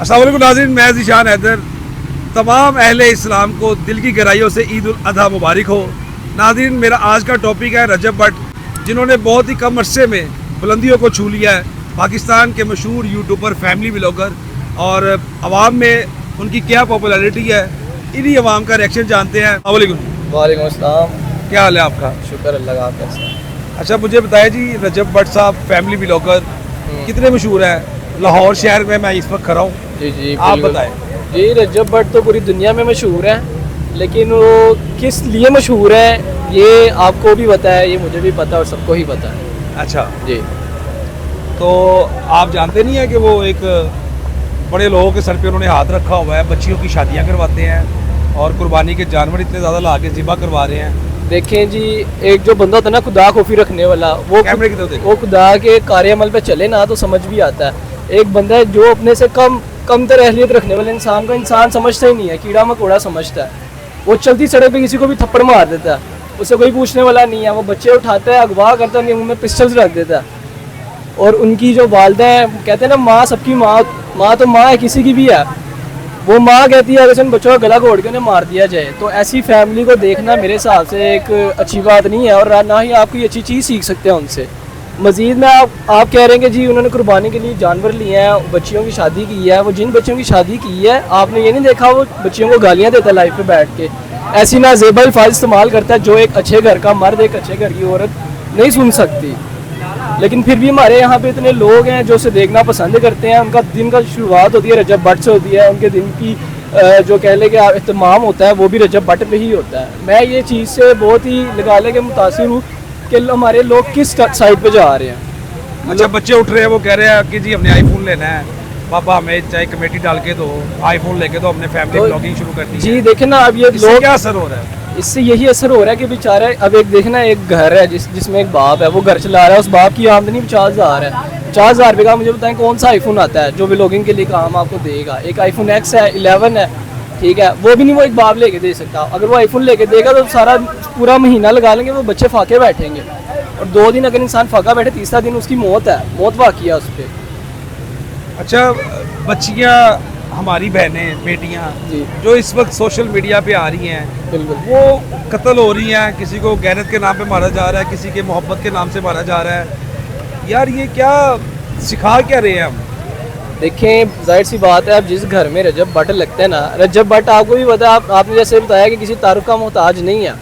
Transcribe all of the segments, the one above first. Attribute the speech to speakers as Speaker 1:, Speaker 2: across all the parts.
Speaker 1: अस्सलाम वालेकुम नाज़रीन, मैं ज़ीशान हैदर। तमाम अहले इस्लाम को दिल की गहराइयों से ईद उल अज़हा मुबारक हो। नाज़रीन, मेरा आज का टॉपिक है रजब भट्ट, जिन्होंने बहुत ही कम अरसे में बुलंदियों को छू लिया है। पाकिस्तान के मशहूर यूट्यूबर, फैमिली व्लॉगर, और आवाम में उनकी क्या पॉपुलैरिटी है, इन्हीं आवाम का रिएक्शन जानते हैं।
Speaker 2: वालेकुम अस्सलाम।
Speaker 1: क्या हाल है आपका?
Speaker 2: शुक्र अल्लाह का आपका।
Speaker 1: अच्छा, मुझे बताइए जी, रजब भट्ट साहब फैमिली व्लॉगर कितने मशहूर हैं? लाहौर शहर में मैं इस वक्त खड़ा हूँ,
Speaker 2: जी
Speaker 1: आप बताएं।
Speaker 2: जी, रजब भट्ट तो पूरी दुनिया में मशहूर है, लेकिन वो किस लिए मशहूर है ये आपको भी पता है, ये मुझे भी पता है और सबको ही पता है।
Speaker 1: अच्छा
Speaker 2: जी,
Speaker 1: तो आप जानते नहीं है कि वो एक बड़े लोगों के सर पे उन्होंने हाथ रखा हुआ है, बच्चियों की शादियां करवाते हैं और कुर्बानी के जानवर इतने ज़्यादा ला के ज़िबा करवा रहे हैं।
Speaker 2: देखें जी, एक जो बंदा होता है ना खुदा खौफी रखने वाला,
Speaker 1: कैमरे की तरफ देखो।
Speaker 2: वो खुदा के कार्य अमल पे चले ना तो समझ भी आता है। एक बंदा है जो अपने से कम तर अहलियत रखने वाले इंसान को इंसान समझता ही नहीं है, कीड़ा मकोड़ा समझता है। वो चलती सड़क पे किसी को भी थप्पड़ मार देता है, उससे कोई पूछने वाला नहीं है। वो बच्चे उठाता है, अगवा करता है, मुंह में पिस्टल्स रख देता है। और उनकी जो वालदा है, कहते हैं ना माँ सबकी माँ तो माँ है, किसी की भी है। वो माँ कहती है अगर उन बच्चों का गला घोट के उन्हें मार दिया जाए। तो ऐसी फैमिली को देखना मेरे हिसाब से एक अच्छी बात नहीं है, और ना ही आप कोई अच्छी चीज़ सीख सकते हैं उनसे। मज़ीद में आप कह रहे हैं कि जी उन्होंने कुर्बानी के लिए जानवर लिए हैं, बच्चियों की शादी की है। वो जिन बच्चियों की शादी की है, आपने ये नहीं देखा वो बच्चियों को गालियाँ देता है लाइफ पे बैठ के, ऐसी नाजेबा अल्फाज इस्तेमाल करता है जो एक अच्छे घर का मर्द, एक अच्छे घर की औरत नहीं सुन सकती। लेकिन फिर भी हमारे यहाँ पे इतने लोग हैं जो उसे देखना पसंद करते हैं। उनका दिन का शुरुआत होती है रजब भट्ट से होती है, उनके दिन की जो कह ले कि एहतमाम होता है वो भी रजब भट्ट पे ही होता है। मैं ये चीज़ से बहुत ही लगा ले के मुतासिर हूँ कि हमारे लोग किस साइड पे जा रहे हैं।
Speaker 1: अच्छा, बच्चे उठ रहे हैं, वो कह रहे हैं कि जी हमने आईफोन लेना है, पापा हमें चाहे कमेटी डाल के दो, आईफोन लेके दो, हमने फैमिली ब्लॉगिंग शुरू कर दी।
Speaker 2: जी देखें ना, अब ये लोग
Speaker 1: क्या असर हो रहा है?
Speaker 2: इससे यही असर हो रहा है कि बेचारा, अब एक देखना एक घर है जिसमें एक बाप है, वो घर चला रहा है, उस बाप की आमदनी 50,000 है। 50,000 रुपये का मुझे बताएं कौन सा आईफोन आता है जो व्लॉगिंग के लिए काम आपको देगा? एक आईफोन X है, 11 है, ठीक है, वो भी नहीं वो एक बाप लेके दे सकता। अगर वो आईफोन लेके देगा तो सारा पूरा महीना लगा लेंगे, वो बच्चे फाके बैठेंगे। और 2 दिन अगर इंसान फाका बैठे, तीसरा दिन उसकी मौत है, मौत वाक़ई है उस पर।
Speaker 1: अच्छा, बच्चियाँ, हमारी बहनें, बेटियाँ जो इस वक्त सोशल मीडिया पे आ रही हैं,
Speaker 2: बिल्कुल,
Speaker 1: वो कत्ल हो रही हैं, किसी को गैरत के नाम पे मारा जा रहा है, किसी के मोहब्बत के नाम से मारा जा रहा है। यार ये क्या सिखा क्या रहे हैं हम?
Speaker 2: देखें, जाहिर सी बात है, अब जिस घर में रजब भट्ट लगते हैं ना, रजब भट्ट आपको भी पता है, आपने जैसे बताया कि किसी तारुफ का मोहताज नहीं है।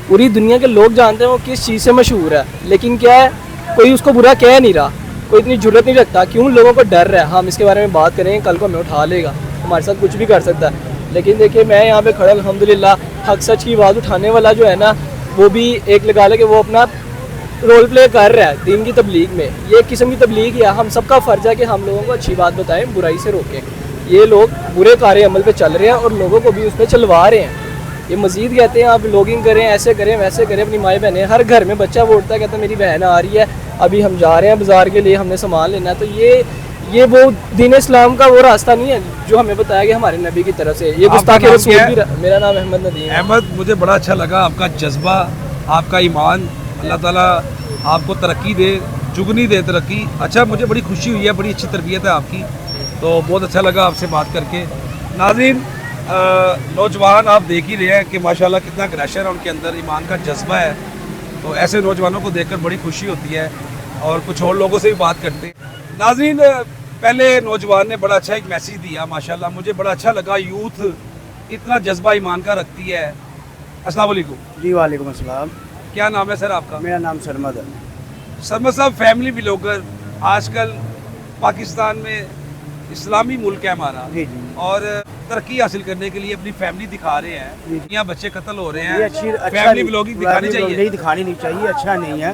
Speaker 2: पूरी दुनिया के लोग जानते हैं वो किस चीज़ से मशहूर है, लेकिन क्या है, कोई उसको बुरा कह नहीं रहा, कोई इतनी जुर्रत नहीं रखता। क्यों? लोगों को डर है, हम इसके बारे में बात करेंगे, कल को हमें उठा लेगा, हमारे साथ कुछ भी कर सकता है। लेकिन देखिए, मैं यहाँ पे खड़ा अल्हम्दुलिल्लाह, हक सच की आवाज़ उठाने वाला जो है ना, वो भी एक लगा ले कि वो अपना रोल प्ले कर रहा है दीन की तबलीग में। ये एक किस्म की तबलीग है, हम सबका फ़र्ज़ है कि हम लोगों को अच्छी बात बताएं, बुराई से रोकें। ये लोग बुरे कार्य अमल पे चल रहे हैं और लोगों को भी उस पर चलवा रहे हैं। ये मज़ीद कहते हैं आप व्लॉगिंग करें, ऐसे करें, वैसे करें, अपनी माएँ बहनें, हर घर में बच्चा बोलता है, कहता है मेरी बहन आ रही है, अभी हम जा रहे हैं बाज़ार के लिए, हमने सामान लेना है। तो ये वो दीन इस्लाम का वो रास्ता नहीं है जो हमें बताया गया हमारे नबी की तरफ से। ये गुस्ताखी रसूल भी। मेरा नाम अहमद नदीम।
Speaker 1: अहमद, मुझे बड़ा अच्छा लगा आपका जज्बा, आपका ईमान। अल्लाह ताला आपको तरक्की दे, जुगनी दे तरक्की। अच्छा, मुझे बड़ी खुशी हुई है, बड़ी अच्छी तरबियत है आपकी, तो बहुत अच्छा लगा आपसे बात करके। नाज़रीन, नौजवान आप देख ही रहे हैं कि माशाल्लाह कितना अग्रेशन है उनके अंदर, ईमान का जज्बा है। तो ऐसे नौजवानों को देखकर बड़ी खुशी होती है, और कुछ और लोगों से भी बात करते हैं। नाज़रीन, पहले नौजवान ने बड़ा अच्छा एक मैसेज दिया, माशाल्लाह मुझे बड़ा अच्छा लगा। यूथ इतना जज्बा ईमान का रखती है। अस्सलाम वालेकुम।
Speaker 3: जी वालेकुम अस्सलाम।
Speaker 1: क्या नाम है सर आपका?
Speaker 3: मेरा नाम सरमद है।
Speaker 1: सरमद साहब, फैमिली व्लॉगर, आजकल पाकिस्तान में इस्लामी मुल्क है हमारा,
Speaker 3: जी जी,
Speaker 1: और तरक्की हासिल करने के लिए अपनी फैमिली दिखा रहे हैं। यहाँ बच्चे कत्ल हो रहे हैं,
Speaker 3: अच्छा
Speaker 1: फैमिली व्लॉगिंग दिखानी चाहिए।
Speaker 3: नहीं, दिखानी नहीं चाहिए, अच्छा नहीं है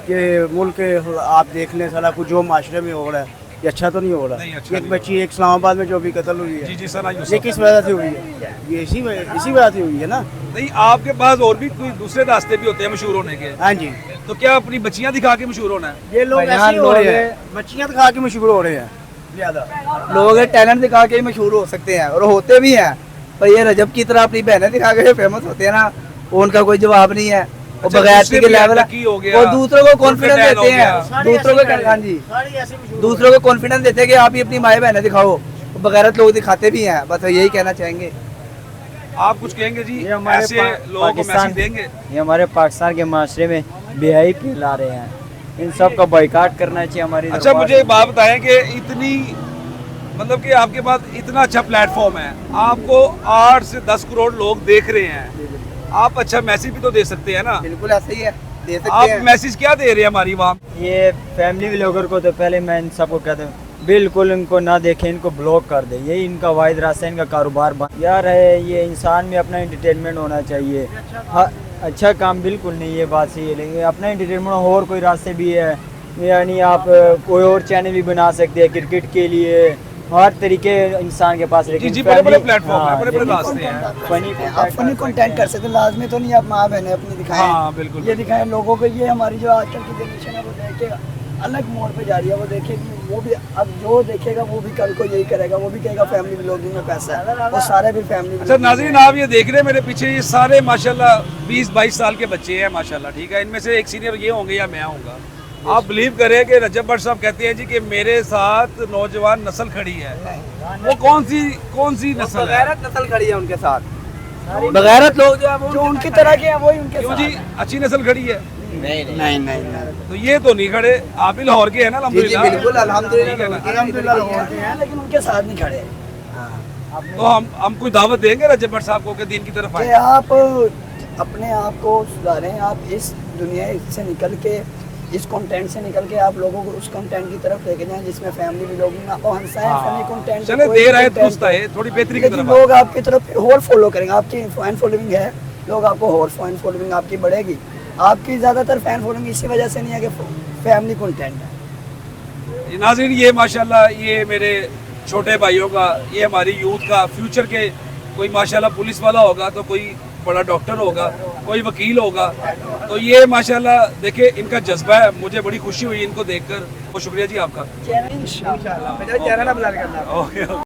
Speaker 3: कि मुल्क आप देख लें सारा कुछ जो माशरे में हो रहा है, ये अच्छा तो नहीं हो रहा।
Speaker 1: अच्छा
Speaker 3: एक बच्ची एक इस्लामाबाद में जो भी कत्ल हुई है,
Speaker 1: जी जी सर,
Speaker 3: ये किस वजह से हुई है? ये इसी वजह से हुई है ना।
Speaker 1: नहीं, आपके पास और भी कोई दूसरे रास्ते भी होते हैं मशहूर होने के।
Speaker 3: हाँ जी,
Speaker 1: तो क्या अपनी बच्चियाँ दिखा के मशहूर होना है?
Speaker 3: ये लोग ऐसे ही हो रहे हैं, बच्चियाँ दिखा के मशहूर हो रहे हैं। ज्यादा
Speaker 4: लोग टैलेंट दिखा के ही मशहूर हो सकते हैं और होते भी हैं, पर ये रजब की तरह अपनी बहनें दिखा के फेमस होते हैं ना, उनका कोई जवाब नहीं है। वो बगैर के लेवल वो दूसरों को कॉन्फिडेंस देते हैं, दूसरों को, हाँ जी, दूसरों को कॉन्फिडेंस देते हैं कि आप ही अपनी माएँ बहनें दिखाओ, बगैरत लोग दिखाते भी हैं, बस यही कहना चाहेंगे।
Speaker 1: आप कुछ कहेंगे जी?
Speaker 5: ये हमारे
Speaker 1: ऐसे लोगों को मैसेज देंगे?
Speaker 5: ये हमारे पाकिस्तान के माशरे में बेहयाई फैला रहे हैं, इन सब का बॉयकॉट करना चाहिए हमारी
Speaker 1: अच्छा मुझे एक बात बताएं कि इतनी मतलब कि आपके पास इतना अच्छा प्लेटफॉर्म है, आपको 8 से 10 करोड़ लोग देख रहे हैं, आप अच्छा मैसेज भी तो दे सकते हैं ना?
Speaker 4: बिल्कुल ऐसा ही है, दे सकते
Speaker 1: आप
Speaker 4: हैं।
Speaker 1: मैसेज क्या दे रहे हैं हमारी वहाँ?
Speaker 5: ये फैमिली व्लॉगर को तो पहले मैं इन सबको कहता हूँ बिल्कुल इनको ना देखें, इनको ब्लॉक कर दें, यही इनका वाहिद रास्ता है, इनका कारोबार बंद यार है। ये इंसान में अपना एंटरटेनमेंट होना चाहिए। हाँ, अच्छा काम बिल्कुल नहीं, ये बात सही है, लेकिन अपना एंटरटेनमेंट और कोई रास्ते भी है, यानी आप कोई और चैनल भी बना सकते हैं क्रिकेट के लिए, हर तरीके इंसान के पास।
Speaker 1: जी जी, बड़े बड़े प्लेटफॉर्म है, बड़े बड़े रास्ते हैं।
Speaker 6: आप फनी कंटेंट कर सकते हैं, लाजमी तो नहीं आप माँ बहनें अपनी दिखाएं।
Speaker 1: हाँ बिल्कुल।
Speaker 6: ये दिखाएं लोगों को, ये हमारी जो आजकल की जनरेशन है वो देखे अलग मोड़ पे जा रही है, वो देखेगी, वो भी अब जो देखेगा वो भी कल को यही करेगा, वो भी कहेगा फैमिली व्लॉगिंग में पैसा है, वो सारे भी फैमिली।
Speaker 1: अच्छा नाज़रीन, आप ये देख रहे हैं मेरे पीछे ये सारे माशाल्लाह 20-22 साल के बच्चे हैं माशाल्लाह, ठीक है। इनमें से एक सीनियर ये होंगे या मैं होऊंगा। आप बिलीव करें कि रजब भट्ट साहब कहते हैं जी कि मेरे साथ नौजवान नस्ल खड़ी है। वो कौन सी नस्ल है?
Speaker 4: बगैरत नस्ल खड़ी है उनके साथ, बगैरत लोग जो है वो
Speaker 6: जो उनकी तरह के हैं वही उनके
Speaker 1: क्यों
Speaker 6: साथ
Speaker 1: जी, अच्छी नस्ल खड़ी है?
Speaker 3: नहीं
Speaker 1: तो ये तो नहीं खड़े, आप ही लाहौर के हैं ना?
Speaker 4: जी जी बिल्कुल,
Speaker 1: ठीक है ना?
Speaker 6: अल्हम्दुलिल्लाह होते हैं, लेकिन उनके साथ नहीं खड़े।
Speaker 1: तो हम कोई दावत देंगे रजब भट्ट साहब को कि दीन की तरफ
Speaker 6: कि
Speaker 1: आए?
Speaker 6: आप अपने आप को सुधारें, आप इस दुनिया से निकल के, इस कंटेंट से निकल के आप लोगों को उस कंटेंट की तरफ लेके जाएं जिसमें फैमिली व्लॉगिंग ना हो, हंसाएं, फनी कंटेंट।
Speaker 1: चले देर आए दुरुस्त आए, थोड़ी बेहतरी की तरफ
Speaker 6: लोग आपकी तरफ और फॉलो करेंगे, आपकी फैन फॉलोइंग है, लोग आपको और फैन फॉलोइंग आपकी बढ़ेगी। आपकी ज़्यादातर फैन फॉलोइंग इसी वजह से नहीं है कि फैमिली कंटेंट है।
Speaker 1: नाज़रीन, ये माशाल्लाह ये मेरे छोटे भाइयों का, ये हमारी यूथ का फ्यूचर के, कोई माशाल्लाह पुलिस वाला होगा तो कोई बड़ा डॉक्टर होगा, कोई वकील होगा। तो ये माशाल्लाह देखिए इनका जज्बा है, मुझे बड़ी खुशी हुई इनको देखकर। बहुत शुक्रिया जी आपका।
Speaker 4: इंशाल्लाह। मेरा चेहरा ना ब्लर करना।
Speaker 1: ओके।